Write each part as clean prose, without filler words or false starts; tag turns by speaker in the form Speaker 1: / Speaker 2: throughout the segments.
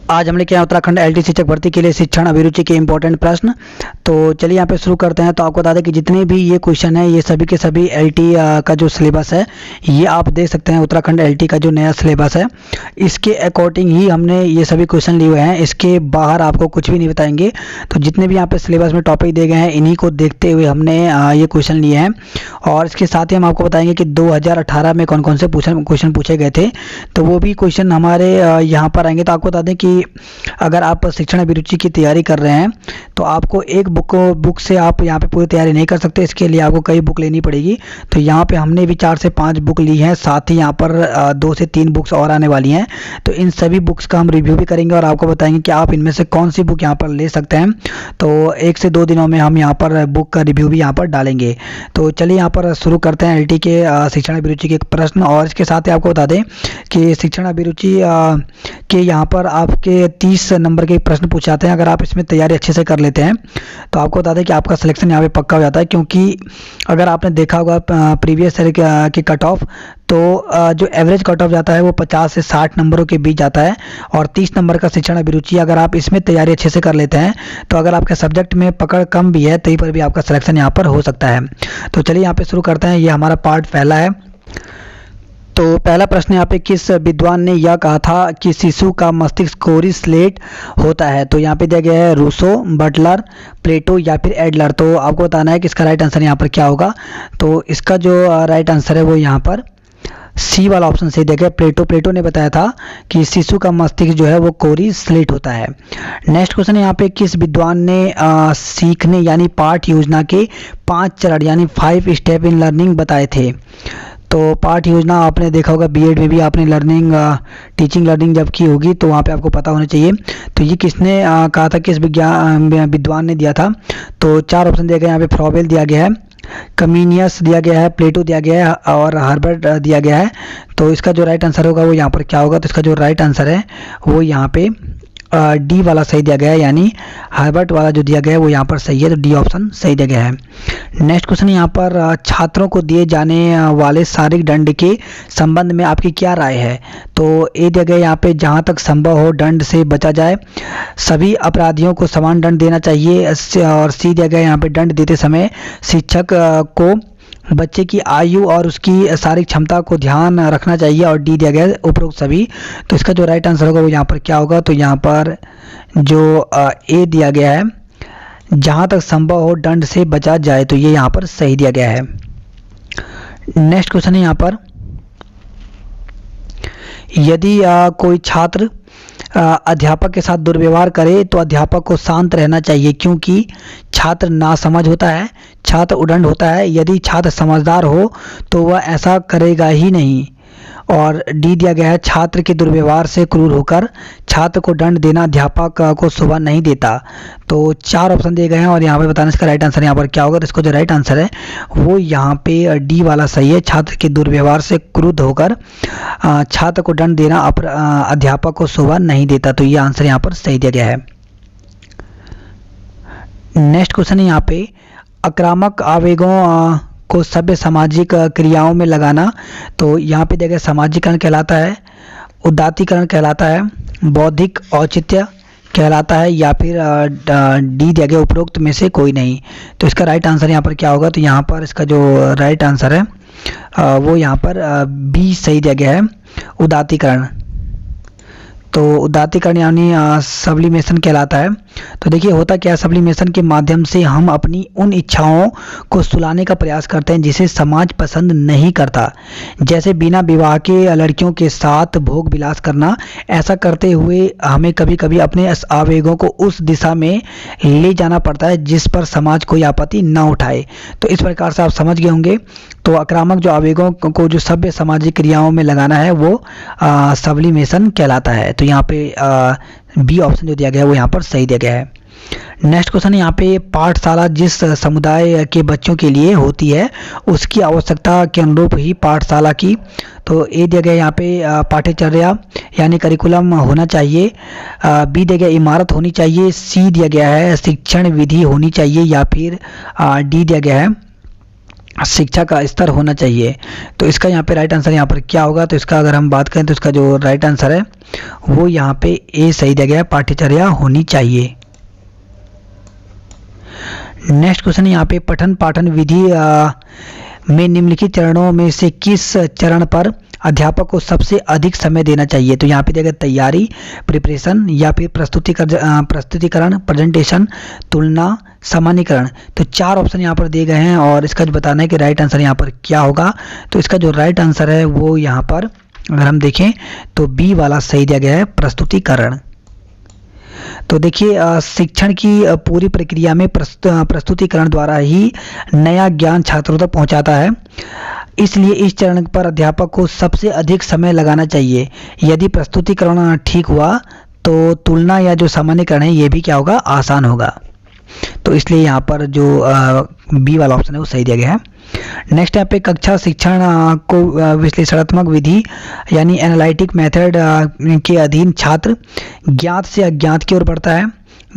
Speaker 1: आज हम लेके आए उत्तराखंड एलटी शिक्षक भर्ती के लिए शिक्षण अभिरुचि के इंपॉर्टेंट प्रश्न। तो चलिए यहाँ पे शुरू करते हैं। तो आपको बता दें कि जितने भी ये क्वेश्चन है ये सभी के सभी एलटी का जो सिलेबस है ये आप देख सकते हैं। उत्तराखंड एलटी का जो नया सिलेबस है इसके अकॉर्डिंग ही हमने ये सभी क्वेश्चन लिए हुए हैं। इसके बाहर आपको कुछ भी नहीं बताएंगे। तो जितने भी यहाँ पे सिलेबस में टॉपिक दिए गए हैं इन्हीं को देखते हुए हमने ये क्वेश्चन लिए हैं। और इसके साथ ही हम आपको बताएंगे कि 2018 में कौन कौन से क्वेश्चन पूछे गए थे, तो वो भी क्वेश्चन हमारे यहाँ पर आएंगे। तो आपको बता दें कि अगर आप शिक्षण अभिरुचि की तैयारी कर रहे हैं तो आपको एक बुक से आप यहाँ पे पूरी तैयारी नहीं कर सकते। इसके लिए आपको कई बुक लेनी पड़ेगी। तो यहाँ पे हमने भी 4 से 5 बुक ली हैं, साथ ही यहाँ पर 2 से 3 बुक्स और आने वाली हैं। तो इन सभी बुक्स का हम रिव्यू भी करेंगे और आपको बताएंगे कि आप इनमें से कौन सी बुक यहाँ पर ले सकते हैं। तो 1 से 2 दिनों में हम यहाँ पर बुक का रिव्यू भी यहाँ पर डालेंगे। तो चलिए यहाँ पर शुरू करते हैं एलटी के शिक्षण अभिरुचि के प्रश्न। और इसके साथ ही आपको बता दें कि शिक्षण अभिरुचि के यहाँ पर आपके 30 नंबर के प्रश्न पूछे जाते हैं। अगर आप इसमें तैयारी अच्छे से कर लेते हैं तो आपको बता दें कि आपका सिलेक्शन यहाँ पे पक्का हो जाता है। क्योंकि अगर आपने देखा होगा प्रीवियस ईयर की कट ऑफ, तो जो एवरेज कट ऑफ जाता है वो 50 से 60 नंबरों के बीच जाता है। और 30 नंबर का शिक्षण अभिरुचि अगर आप इसमें तैयारी अच्छे से कर लेते हैं तो अगर आपके सब्जेक्ट में पकड़ कम भी है तहीं पर भी आपका सिलेक्शन यहाँ पर हो सकता है। तो चलिए यहाँ पे शुरू करते हैं। ये हमारा पार्ट पहला है। तो पहला प्रश्न यहाँ पे, किस विद्वान ने यह कहा था कि शिशु का मस्तिष्क कोरी स्लेट होता है? तो यहाँ पे दिया गया है रूसो, बटलर, प्लेटो या फिर एडलर। तो आपको बताना है कि इसका राइट आंसर यहाँ पर क्या होगा। तो इसका जो राइट आंसर है वो यहाँ पर सी वाला ऑप्शन से दिया गया, प्लेटो ने बताया था कि शिशु का मस्तिष्क जो है वो कोरी स्लेट होता है। नेक्स्ट क्वेश्चन है यहाँ पे, किस विद्वान ने सीखने यानी पाठ योजना के 5 चरण यानी 5 स्टेप इन लर्निंग बताए थे? तो पाठ योजना आपने देखा होगा, बीएड में भी आपने टीचिंग लर्निंग जब की होगी तो वहाँ पे आपको पता होना चाहिए। तो ये किसने कहा था, किस विद्वान ने दिया था? तो 4 ऑप्शन दिया गया यहाँ पे, फ्रॉबेल दिया गया है, कमीनियस दिया गया है, प्लेटो दिया गया है और हर्बर्ट दिया गया है। तो इसका जो राइट आंसर होगा वो यहाँ पर क्या होगा? तो इसका जो राइट आंसर है वो यहाँ पे डी वाला सही दिया गया है, यानी हर्बर्ट वाला जो दिया गया है वो यहाँ पर सही है। तो डी ऑप्शन सही दिया गया है। नेक्स्ट क्वेश्चन यहाँ पर, छात्रों को दिए जाने वाले शारीरिक दंड के संबंध में आपकी क्या राय है? तो ए दिया गया यहाँ पे, जहाँ तक संभव हो दंड से बचा जाए, सभी अपराधियों को समान दंड देना चाहिए। और सी दिया गया यहाँ पे, दंड देते समय शिक्षक को बच्चे की आयु और उसकी शारीरिक क्षमता को ध्यान रखना चाहिए। और डी दिया गया है, उपरोक्त सभी। तो इसका जो राइट आंसर होगा वो यहाँ पर क्या होगा? तो यहाँ पर जो ए दिया गया है, जहाँ तक संभव हो दंड से बचा जाए, तो ये यहाँ पर सही दिया गया है। नेक्स्ट क्वेश्चन है यहाँ पर, यदि कोई छात्र अध्यापक के साथ दुर्व्यवहार करे तो अध्यापक को शांत रहना चाहिए, क्योंकि छात्र नासमझ होता है, छात्र उद्दंड होता है। यदि छात्र समझदार हो तो वह ऐसा करेगा ही नहीं। और डी दिया गया है, छात्र के दुर्व्यवहार से क्रूर होकर छात्र को दंड देना अध्यापक को शोभा नहीं देता। तो 4 ऑप्शन दिए गए हैं और यहाँ पे बताना इसका राइट आंसर यहाँ पर क्या होगा। तो इसको जो राइट आंसर है वो यहाँ पे डी वाला सही है, छात्र के दुर्व्यवहार से क्रुद्ध होकर छात्र को दंड देना अध्यापक को शोभा नहीं देता। तो ये आंसर यहाँ पर सही दिया गया है। नेक्स्ट क्वेश्चन है यहाँ पे, आक्रामक आवेगों को सभ्य सामाजिक क्रियाओं में लगाना। तो यहाँ पे देखिए, सामाजिकरण कहलाता है, उदात्तीकरण कहलाता है, बौद्धिक औचित्य कहलाता है, या फिर डी दिया गया, उपरोक्त में से कोई नहीं। तो इसका राइट आंसर यहाँ पर क्या होगा? तो यहाँ पर इसका जो राइट आंसर है वो यहाँ पर बी सही दिया गया है, उदात्तीकरण। तो उदात्तीकरण यानी सब्लिमेशन कहलाता है। तो देखिए होता क्या है, सब्लिमेशन के माध्यम से हम अपनी उन इच्छाओं को सुलाने का प्रयास करते हैं जिसे समाज पसंद नहीं करता। जैसे बिना विवाह के लड़कियों के साथ भोग विलास करना। ऐसा करते हुए हमें कभी कभी अपने आवेगों को उस दिशा में ले जाना पड़ता है जिस पर समाज कोई आपत्ति न उठाए। तो इस प्रकार से आप समझ गए होंगे। तो आक्रामक जो आवेगों को जो सभ्य सामाजिक क्रियाओं में लगाना है वो सब्लिमेशन कहलाता है। तो यहाँ पे बी ऑप्शन जो दिया गया है वो यहाँ पर सही दिया गया है। नेक्स्ट क्वेश्चन है यहाँ पे, पाठशाला जिस समुदाय के बच्चों के लिए होती है उसकी आवश्यकता के अनुरूप ही पाठशाला की। तो ए दिया गया यहाँ पे, पाठ्यचर्या यानी करिकुलम होना चाहिए। बी दिया गया, इमारत होनी चाहिए। सी दिया गया है, शिक्षण विधि होनी चाहिए। या फिर डी दिया गया है, शिक्षा का स्तर होना चाहिए। तो इसका यहाँ पे राइट आंसर यहाँ पर क्या होगा, तो इसका अगर हम बात करें तो इसका जो राइट आंसर है वो यहाँ पे ए सही दिया गया है, पाठ्यचर्या होनी चाहिए। नेक्स्ट क्वेश्चन यहाँ पे पठन पाठन विधि में निम्नलिखित चरणों में से किस चरण पर अध्यापक को सबसे अधिक समय देना चाहिए। तो यहाँ पे दिया गया तैयारी, प्रिपरेशन, या फिर प्रस्तुतिकरण, प्रेजेंटेशन, तुलना, सामान्यीकरण। तो 4 ऑप्शन यहाँ पर दिए गए हैं और इसका जो बताना है कि राइट आंसर यहाँ पर क्या होगा। तो इसका जो राइट आंसर है वो यहाँ पर अगर हम देखें तो बी वाला सही दिया गया है, प्रस्तुतिकरण। तो देखिए शिक्षण की पूरी प्रक्रिया में प्रस्तुतिकरण द्वारा ही नया ज्ञान छात्रों तक पहुंचाता है, इसलिए इस चरण पर अध्यापक को सबसे अधिक समय लगाना चाहिए। यदि प्रस्तुतिकरण ठीक हुआ तो तुलना या जो सामान्यीकरण है ये भी क्या होगा, आसान होगा। तो इसलिए यहाँ पर जो बी वाला ऑप्शन है वो सही दिया गया है। नेक्स्ट यहाँ पे कक्षा शिक्षण को विश्लेषणात्मक विधि यानी एनालिटिक मेथड के अधीन छात्र ज्ञात से अज्ञात की ओर बढ़ता है,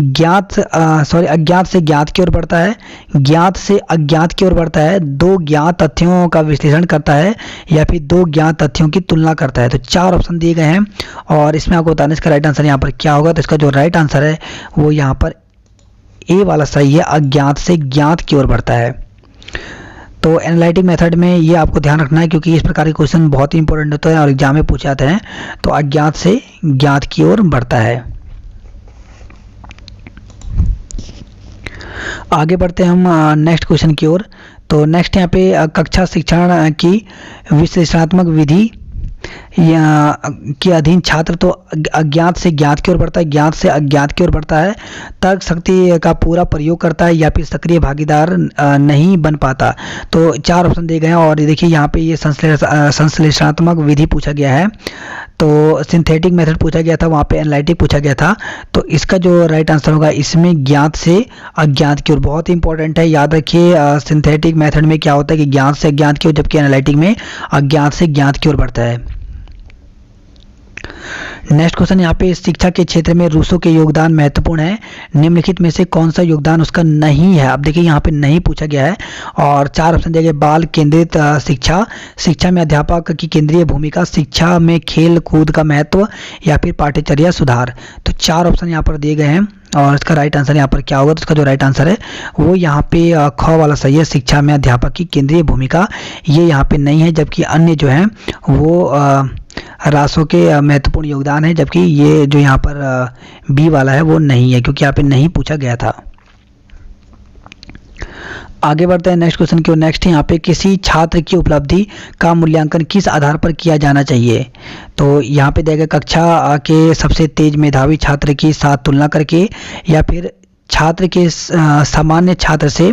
Speaker 1: अज्ञात से ज्ञात की ओर बढ़ता है, ज्ञात से अज्ञात की ओर बढ़ता है, 2 ज्ञात तथ्यों का विश्लेषण करता है, या फिर 2 ज्ञात तथ्यों की तुलना करता है। तो 4 ऑप्शन दिए गए हैं और इसमें आपको बताना इसका राइट आंसर यहाँ पर क्या होगा। तो इसका जो राइट आंसर है वो यहाँ पर ए वाला सही है, अज्ञात से ज्ञात की ओर बढ़ता है। तो एनालिटिक मेथड में ये आपको ध्यान रखना है क्योंकि इस प्रकार के क्वेश्चन बहुत ही इंपॉर्टेंट होते हैं और एग्जाम में पूछे जाते हैं। तो अज्ञात से ज्ञात की ओर बढ़ता है। आगे बढ़ते हैं हम नेक्स्ट क्वेश्चन की ओर। तो नेक्स्ट यहाँ पे कक्षा शिक्षण की विश्लेषणात्मक विधि के अधीन छात्र तो अज्ञात से ज्ञात की ओर बढ़ता है, ज्ञात से अज्ञात की ओर बढ़ता है, तर्क शक्ति का पूरा प्रयोग करता है, या फिर सक्रिय भागीदार नहीं बन पाता। तो 4 ऑप्शन दिए गए हैं और देखिए यहाँ पे ये संश्लेषणात्मक विधि पूछा गया है, तो सिंथेटिक मेथड पूछा गया था, वहाँ पे एनालिटिक पूछा गया था। तो इसका जो राइट आंसर होगा इसमें ज्ञात से अज्ञात की ओर, बहुत ही इंपॉर्टेंट है, याद रखिए। सिंथेटिक मेथड में क्या होता है कि ज्ञात से अज्ञात की ओर, जबकि एनालिटिक में अज्ञात से ज्ञात की ओर बढ़ता है। नेक्स्ट क्वेश्चन यहाँ पे शिक्षा के क्षेत्र में रूसो के योगदान महत्वपूर्ण है, निम्नलिखित में से कौन सा योगदान उसका नहीं है। अब देखिए यहाँ पे नहीं पूछा गया है और 4 ऑप्शन दिए गए, बाल केंद्रित शिक्षा, शिक्षा में अध्यापक की केंद्रीय भूमिका, शिक्षा में खेल कूद का महत्व, या फिर पाठ्यचर्या सुधार। तो 4 ऑप्शन यहाँ पर दिए गए हैं और इसका राइट आंसर यहाँ पर क्या होगा। तो इसका जो राइट आंसर है वो यहाँ पे ख वाला सही है, शिक्षा में अध्यापक की केंद्रीय भूमिका, ये यहाँ पे नहीं है, जबकि अन्य जो है वो रासों के महत्वपूर्ण योगदान है, जबकि ये जो यहाँ पर बी वाला है वो नहीं है क्योंकि यहाँ पे नहीं पूछा गया था। आगे बढ़ते हैं नेक्स्ट क्वेश्चन की ओर। नेक्स्ट यहाँ पे किसी छात्र की उपलब्धि का मूल्यांकन किस आधार पर किया जाना चाहिए। तो यहाँ पे देखिए कक्षा के सबसे तेज मेधावी छात्र की साथ तुलना करके, या फिर छात्र के सामान्य छात्र से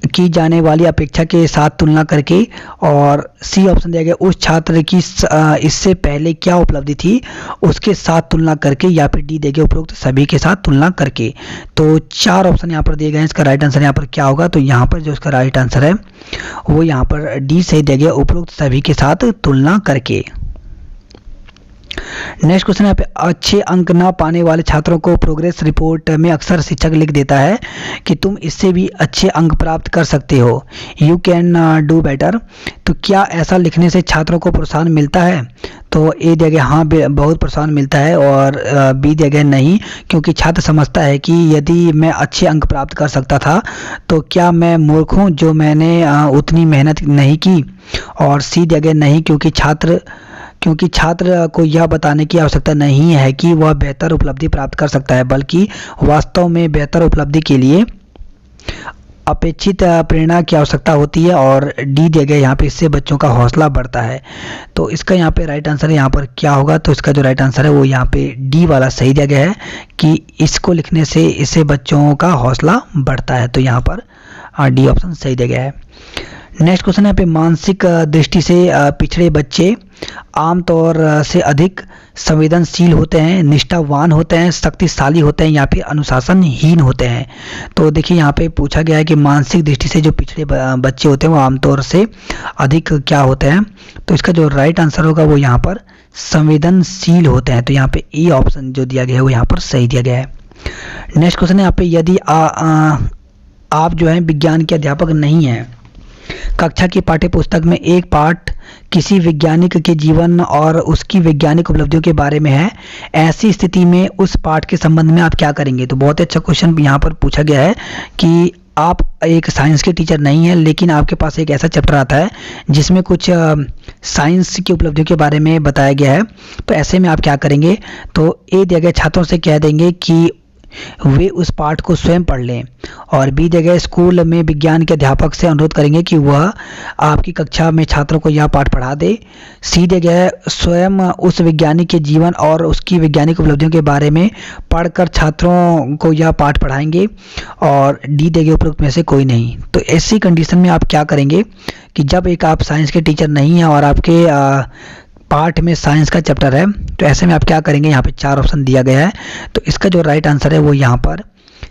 Speaker 1: की जाने वाली अपेक्षा के साथ तुलना करके, और सी ऑप्शन दिया गया उस छात्र की इससे पहले क्या उपलब्धि थी उसके साथ तुलना करके, या फिर डी दिया गया उपरोक्त सभी के साथ तुलना करके। तो 4 ऑप्शन यहाँ पर दिए गए हैं, इसका राइट आंसर यहाँ पर क्या होगा। तो यहाँ पर जो इसका राइट आंसर है वो यहाँ पर डी सही दिया गया, उपरोक्त सभी के साथ तुलना करके। नेक्स्ट क्वेश्चन यहाँ पे अच्छे अंक ना पाने वाले छात्रों को प्रोग्रेस रिपोर्ट में अक्सर शिक्षक लिख देता है कि तुम इससे भी अच्छे अंक प्राप्त कर सकते हो, यू कैन डू बेटर। तो क्या ऐसा लिखने से छात्रों को प्रोत्साहन मिलता है। तो ए दिया गया हाँ बहुत प्रोत्साहन मिलता है, और बी दिया गया नहीं, क्योंकि छात्र समझता है कि यदि मैं अच्छे अंक प्राप्त कर सकता था तो क्या मैं मूर्ख हूँ जो मैंने उतनी मेहनत नहीं की, और सी दिया गया नहीं, क्योंकि छात्र को यह बताने की आवश्यकता नहीं है कि वह बेहतर उपलब्धि प्राप्त कर सकता है, बल्कि वास्तव में बेहतर उपलब्धि के लिए अपेक्षित प्रेरणा की आवश्यकता होती है, और डी दिया गया यहाँ पे इससे बच्चों का हौसला बढ़ता है। तो इसका यहाँ पे राइट आंसर यहाँ पर क्या होगा। तो इसका जो राइट आंसर है वो यहाँ पे डी वाला सही दिया गया है कि इसको लिखने से इससे बच्चों का हौसला बढ़ता है। तो यहाँ पर डी ऑप्शन सही दिया गया है। नेक्स्ट क्वेश्चन है पे मानसिक दृष्टि से पिछड़े बच्चे आमतौर से अधिक संवेदनशील होते हैं, निष्ठावान होते हैं, शक्तिशाली होते हैं, या फिर अनुशासनहीन होते हैं। तो देखिए यहाँ पे पूछा गया है कि मानसिक दृष्टि से जो पिछड़े बच्चे होते हैं वो आमतौर से अधिक क्या होते हैं। तो इसका जो राइट आंसर होगा वो यहाँ पर संवेदनशील होते हैं। तो यहाँ पे ए ऑप्शन जो दिया गया है वो यहाँ पर सही दिया गया है। नेक्स्ट क्वेश्चन है यहाँ पे यदि आप जो है विज्ञान के अध्यापक नहीं हैं कक्षा की पाठ्य पुस्तक में एक पाठ किसी वैज्ञानिक के जीवन और उसकी वैज्ञानिक उपलब्धियों के बारे में है, ऐसी स्थिति में उस पाठ के संबंध में आप क्या करेंगे। तो बहुत ही अच्छा क्वेश्चन यहाँ पर पूछा गया है कि आप एक साइंस के टीचर नहीं हैं, लेकिन आपके पास एक ऐसा चैप्टर आता है जिसमें कुछ साइंस की उपलब्धियों के बारे में बताया गया है। तो ऐसे में आप क्या करेंगे। तो ए दिए गए छात्रों से कह देंगे कि वे उस पाठ को स्वयं पढ़ लें, और बी जगह स्कूल में विज्ञान के अध्यापक से अनुरोध करेंगे कि वह आपकी कक्षा में छात्रों को यह पाठ पढ़ा दे। सी जगह स्वयं उस वैज्ञानिक के जीवन और उसकी वैज्ञानिक उपलब्धियों के बारे में पढ़कर छात्रों को यह पाठ पढ़ाएंगे, और डी जगह उपरोक्त में से कोई नहीं। तो ऐसी कंडीशन में आप क्या करेंगे कि जब एक आप साइंस के टीचर नहीं हैं और आपके पार्ट में साइंस का चैप्टर है, तो ऐसे में आप क्या करेंगे। यहाँ पे 4 ऑप्शन दिया गया है, तो इसका जो राइट आंसर है वो यहाँ पर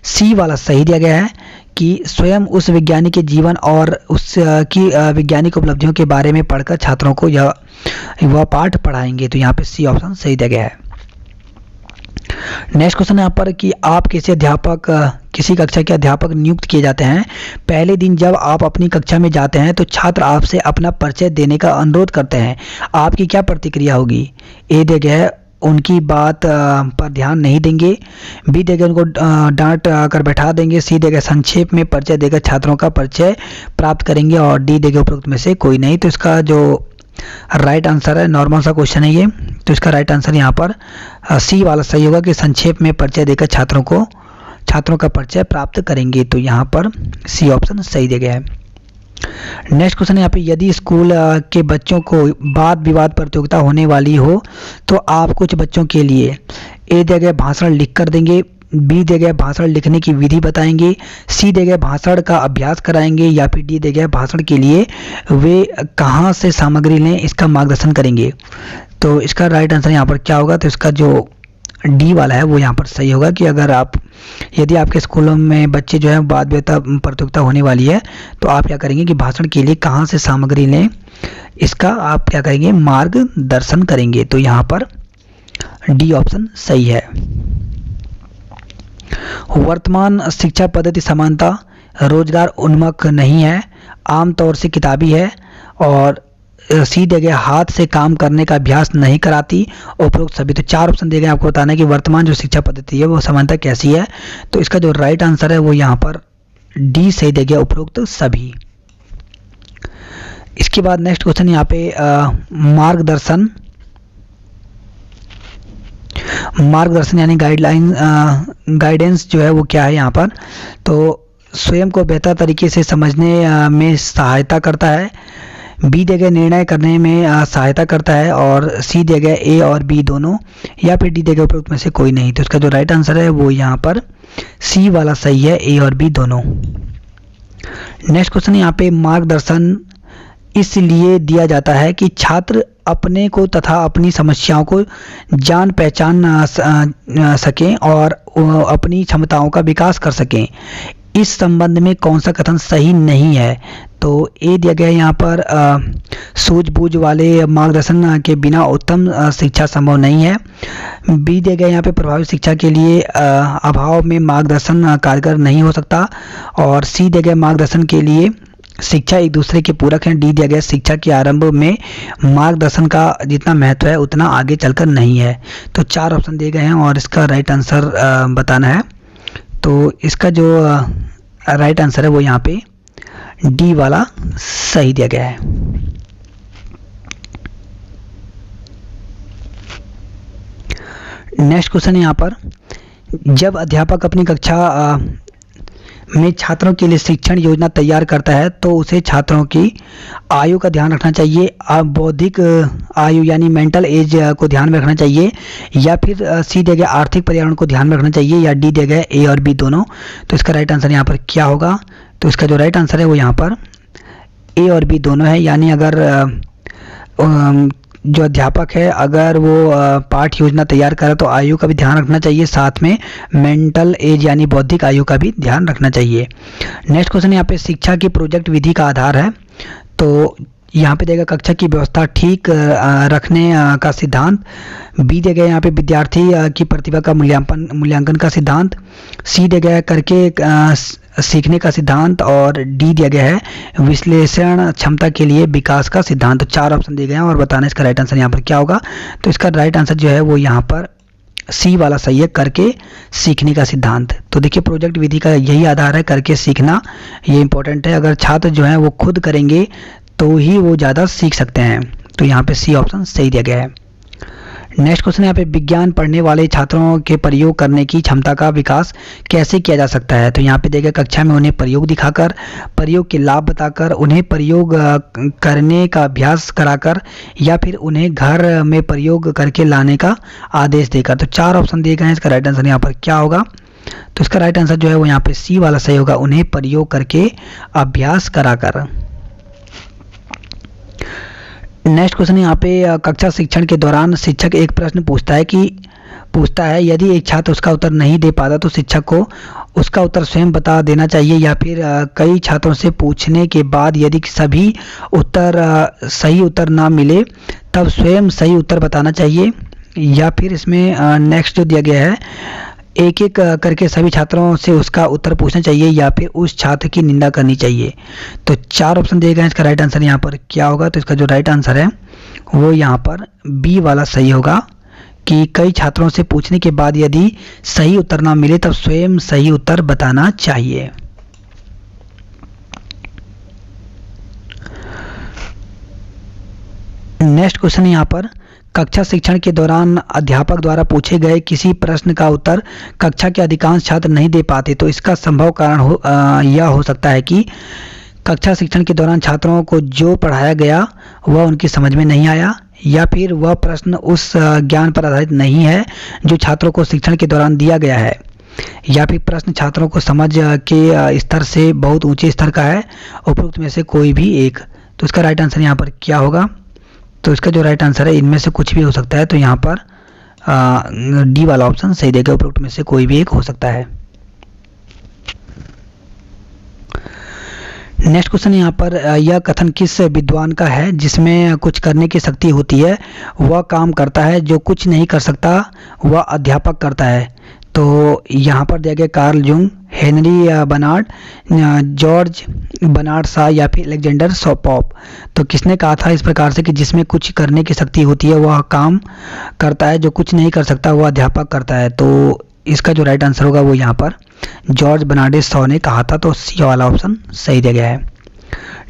Speaker 1: सी वाला सही दिया गया है कि स्वयं उस वैज्ञानिक के जीवन और उसकी वैज्ञानिक उपलब्धियों के बारे में पढ़कर छात्रों को वह पाठ पढ़ाएंगे। तो यहाँ पे सी ऑप्शन सही दिया गया है। नेक्स्ट क्वेश्चन है यहाँ पर कि आप किसी कक्षा के अध्यापक नियुक्त किए जाते हैं। पहले दिन जब आप अपनी कक्षा में जाते हैं तो छात्र आपसे अपना परिचय देने का अनुरोध करते हैं, आपकी क्या प्रतिक्रिया होगी। ए दिया गया है उनकी बात पर ध्यान नहीं देंगे, बी देगा उनको डांट कर बैठा देंगे, सी देगा संक्षेप में परिचय देकर छात्रों का परिचय प्राप्त करेंगे, और डी देगा उपरोक्त में से कोई नहीं। तो इसका जो राइट आंसर है, नॉर्मल सा क्वेश्चन है ये, तो इसका राइट आंसर यहाँ पर सी वाला सही होगा कि संक्षेप में परिचय देकर छात्रों का परिचय प्राप्त करेंगे। तो यहाँ पर सी ऑप्शन सही दिया गया है। नेक्स्ट क्वेश्चन है यहाँ पे, यदि स्कूल के बच्चों को वाद विवाद प्रतियोगिता होने वाली हो तो आप कुछ बच्चों के लिए ए जगह भाषण लिख कर देंगे, बी जगह भाषण लिखने की विधि बताएंगे, सी जगह भाषण का अभ्यास कराएंगे, या फिर डी जगह भाषण के लिए वे कहाँ से सामग्री लें इसका मार्गदर्शन करेंगे। तो इसका राइट आंसर यहाँ पर क्या होगा। तो इसका जो डी वाला है वो यहाँ पर सही होगा कि यदि आपके स्कूलों में बच्चे जो है वाद विवाद प्रतियोगिता होने वाली है, तो आप क्या करेंगे कि भाषण के लिए कहाँ से सामग्री लें इसका आप क्या करेंगे, मार्गदर्शन करेंगे। तो यहाँ पर डी ऑप्शन सही है। वर्तमान शिक्षा पद्धति समानता रोजगार उन्मुख नहीं है, आमतौर से किताबी है, और सी दिया गया हाथ से काम करने का अभ्यास नहीं कराती, उपरोक्त सभी। तो 4 ऑप्शन दिए गए, आपको बताना है कि वर्तमान जो शिक्षा पद्धति है वो समानता कैसी है। तो इसका जो राइट आंसर है वो यहाँ पर डी सही दिया गया, उपरोक्त सभी। इसके बाद नेक्स्ट क्वेश्चन यहाँ पे मार्गदर्शन यानी गाइडेंस जो है वो क्या है यहाँ पर। तो स्वयं को बेहतर तरीके से समझने में सहायता करता है, बी जगह निर्णय करने में सहायता करता है, और सी जगह ए और बी दोनों, या फिर डी जगह उपरोक्त में से कोई नहीं। तो इसका जो राइट आंसर है वो यहाँ पर सी वाला सही है, ए और बी दोनों। नेक्स्ट क्वेश्चन यहाँ पे मार्गदर्शन इसलिए दिया जाता है कि छात्र अपने को तथा अपनी समस्याओं को जान पहचान सकें और अपनी क्षमताओं का विकास कर सकें। इस संबंध में कौन सा कथन सही नहीं है। तो ए दिया गया यहाँ पर सूझबूझ वाले मार्गदर्शन के बिना उत्तम शिक्षा संभव नहीं है, बी दिया गया यहाँ पे प्रभावी शिक्षा के लिए अभाव में मार्गदर्शन कारगर नहीं हो सकता, और सी दिया गया मार्गदर्शन के लिए शिक्षा एक दूसरे के पूरक हैं, डी दिया गया शिक्षा के आरंभ में मार्गदर्शन का जितना महत्व है उतना आगे चलकर नहीं है। तो 4 ऑप्शन दिए गए हैं और इसका राइट आंसर बताना है। तो इसका जो राइट आंसर है वो यहाँ पे डी वाला सही दिया गया है। नेक्स्ट क्वेश्चन है यहाँ पर, जब अध्यापक अपनी कक्षा में छात्रों के लिए शिक्षण योजना तैयार करता है तो उसे छात्रों की आयु का ध्यान रखना चाहिए, बौद्धिक आयु यानी मेंटल एज को ध्यान में रखना चाहिए, या फिर सी दिया गया आर्थिक पर्यावरण को ध्यान में रखना चाहिए, या डी दिया गया ए और बी दोनों। तो इसका राइट आंसर यहाँ पर क्या होगा। तो इसका जो राइट आंसर है वो यहाँ पर ए और बी दोनों है, यानी अगर जो अध्यापक है अगर वो पाठ योजना तैयार करे तो आयु का भी ध्यान रखना चाहिए, साथ में मेंटल एज यानी बौद्धिक आयु का भी ध्यान रखना चाहिए। नेक्स्ट क्वेश्चन यहाँ पे शिक्षा की प्रोजेक्ट विधि का आधार है। तो यहाँ पे देगा कक्षा की व्यवस्था ठीक रखने का सिद्धांत। बी दिया गया यहाँ पे विद्यार्थी की प्रतिभा का मूल्यांकन का सिद्धांत। सी दिया गया है करके सीखने का सिद्धांत। और डी दिया गया है विश्लेषण क्षमता के लिए विकास का सिद्धांत। तो 4 ऑप्शन दिए गए हैं और बताना इसका राइट आंसर यहाँ पर क्या होगा। तो इसका राइट आंसर जो है वो यहाँ पर सी वाला सही है, करके सीखने का सिद्धांत। तो देखिए प्रोजेक्ट विधि का यही आधार है, करके सीखना, ये इंपॉर्टेंट है। अगर छात्र जो है वो खुद करेंगे तो ही वो ज़्यादा सीख सकते हैं। तो यहाँ पे सी ऑप्शन सही दिया गया है। नेक्स्ट क्वेश्चन यहाँ पे विज्ञान पढ़ने वाले छात्रों के प्रयोग करने की क्षमता का विकास कैसे किया जा सकता है। तो यहाँ पे देखिए कक्षा में उन्हें प्रयोग दिखाकर, प्रयोग के लाभ बताकर, उन्हें प्रयोग करने का अभ्यास कराकर, या फिर उन्हें घर में प्रयोग करके लाने का आदेश देकर। तो 4 ऑप्शन दिए गए हैं, इसका राइट आंसर यहाँ पर क्या होगा। तो इसका राइट आंसर जो है वो यहाँ पे सी वाला सही होगा, उन्हें प्रयोग करके अभ्यास कराकर। नेक्स्ट क्वेश्चन यहाँ पे कक्षा शिक्षण के दौरान शिक्षक एक प्रश्न पूछता है यदि एक छात्र उसका उत्तर नहीं दे पाता तो शिक्षक को उसका उत्तर स्वयं बता देना चाहिए, या फिर कई छात्रों से पूछने के बाद यदि सभी सही उत्तर ना मिले तब स्वयं सही उत्तर बताना चाहिए, या फिर इसमें नेक्स्ट जो दिया गया है एक एक करके सभी छात्रों से उसका उत्तर पूछना चाहिए, या फिर उस छात्र की निंदा करनी चाहिए। तो 4 ऑप्शन दिए गए हैं, इसका राइट आंसर यहाँ पर क्या होगा। तो इसका जो राइट आंसर है वो यहाँ पर बी वाला सही होगा, कि कई छात्रों से पूछने के बाद यदि सही उत्तर ना मिले तब स्वयं सही उत्तर बताना चाहिए। नेक्स्ट क्वेश्चन यहाँ पर कक्षा शिक्षण के दौरान अध्यापक द्वारा पूछे गए किसी प्रश्न का उत्तर कक्षा के अधिकांश छात्र नहीं दे पाते, तो इसका संभव कारण यह हो सकता है कि कक्षा शिक्षण के दौरान छात्रों को जो पढ़ाया गया वह उनकी समझ में नहीं आया, या फिर वह प्रश्न उस ज्ञान पर आधारित नहीं है जो छात्रों को शिक्षण के दौरान दिया गया है, या फिर प्रश्न छात्रों को समझ के स्तर से बहुत ऊंचे स्तर का है, उपरोक्त में से कोई भी एक। तो इसका राइट आंसर यहाँ पर क्या होगा। तो इसका जो राइट आंसर है इनमें से कुछ भी हो सकता है। तो यहाँ पर डी वाला ऑप्शन सही देगा, उपरोक्त में से कोई भी एक हो सकता है। नेक्स्ट क्वेश्चन यहाँ पर यह कथन किस विद्वान का है जिसमें कुछ करने की शक्ति होती है, वह काम करता है, जो कुछ नहीं कर सकता वह अध्यापक करता है। तो यहाँ पर दिया गया Karl Jung, Henry Barnard, George Barnard Shaw, या फिर अलेक्जेंडर पॉप। तो किसने कहा था इस प्रकार से कि जिसमें कुछ करने की शक्ति होती है वह काम करता है, जो कुछ नहीं कर सकता वह अध्यापक करता है। तो इसका जो राइट आंसर होगा वो यहाँ पर जॉर्ज बनार्ड शॉ ने कहा था। तो सी वाला ऑप्शन सही दिया गया है।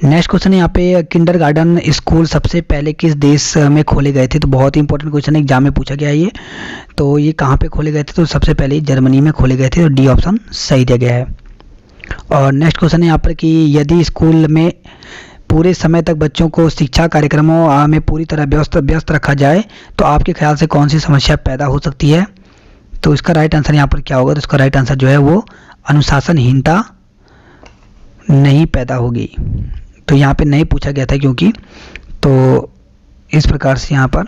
Speaker 1: नेक्स्ट क्वेश्चन यहाँ पे किंडरगार्टन स्कूल सबसे पहले किस देश में खोले गए थे। तो बहुत ही इंपॉर्टेंट क्वेश्चन है, एग्जाम में पूछा गया है ये। तो ये कहाँ पे खोले गए थे, तो सबसे पहले जर्मनी में खोले गए थे। तो डी ऑप्शन सही दिया गया है। और नेक्स्ट क्वेश्चन है यहाँ पर कि यदि स्कूल में पूरे समय तक बच्चों को शिक्षा कार्यक्रमों में पूरी तरह व्यस्त रखा जाए तो आपके ख्याल से कौन सी समस्या पैदा हो सकती है। तो इसका राइट आंसर यहाँ पर क्या होगा। तो इसका राइट आंसर जो है वो अनुशासनहीनता नहीं पैदा होगी। तो यहाँ पे नहीं पूछा गया था क्योंकि, तो इस प्रकार से यहाँ पर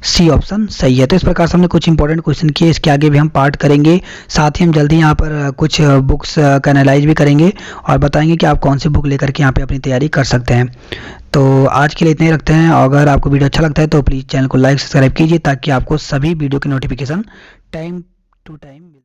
Speaker 1: सी ऑप्शन सही है। तो इस प्रकार से हमने कुछ इंपॉर्टेंट क्वेश्चन किए, इसके आगे भी हम पार्ट करेंगे। साथ ही हम जल्दी यहाँ पर कुछ बुक्स का एनालाइज भी करेंगे और बताएंगे कि आप कौन सी बुक लेकर के यहाँ पे अपनी तैयारी कर सकते हैं। तो आज के लिए इतने ही रखते हैं। अगर आपको वीडियो अच्छा लगता है तो प्लीज़ चैनल को लाइक सब्सक्राइब कीजिए ताकि आपको सभी वीडियो की नोटिफिकेशन टाइम टू टाइम